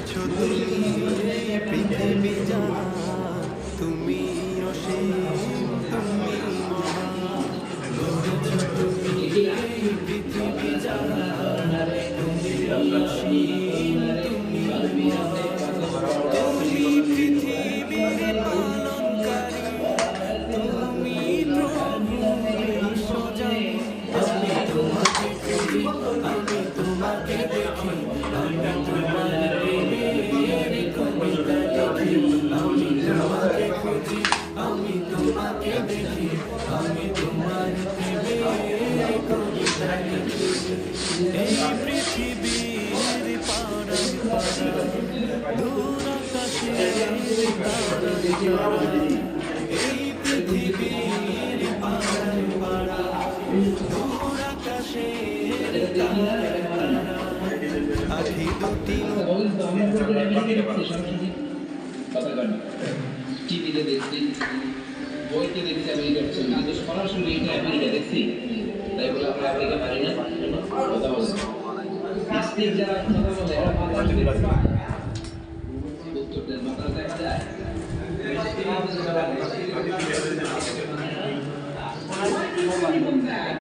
গড়েছ তুমি এই পৃথিবী জাহান, তুমি অসীম, তুমি মহান। গড়েছ তুমি এই পৃথিবী জাহান, তুমি অসীম, তুমি মহান। তুমি পৃথিবীর পালনকারী, তুমি প্রভু বিশ্বজানি। আমি তোমাকে খুঁজি, আমি তোমাকে দেখি, আমি তোমার প্রেমের কবিতা লিখি। আমি তোমাকে খুঁজি, আমি তোমাকে দেখি, আমি তোমার প্রেমের কবিতা লিখি। এই পৃথিবীর পাড়ায় পাড়ায়, দূর আকাশের তারায় তারায়, এই পৃথিবীর পাড়ায় পাড়ায়, দূর আকাশের তারায় তারায়, আখি দুটি টিভিতে দেখছি, বইতে দেখছি, আমি কিন্তু সরাসরি এটা আমেরিকা দেখছি। তাই বলে আমরা আমেরিকা পারি না কথা বলছি। নাস্তিক যারা কথা বলে এরা মাথা উত্তরদের মাথা দেখা যায়।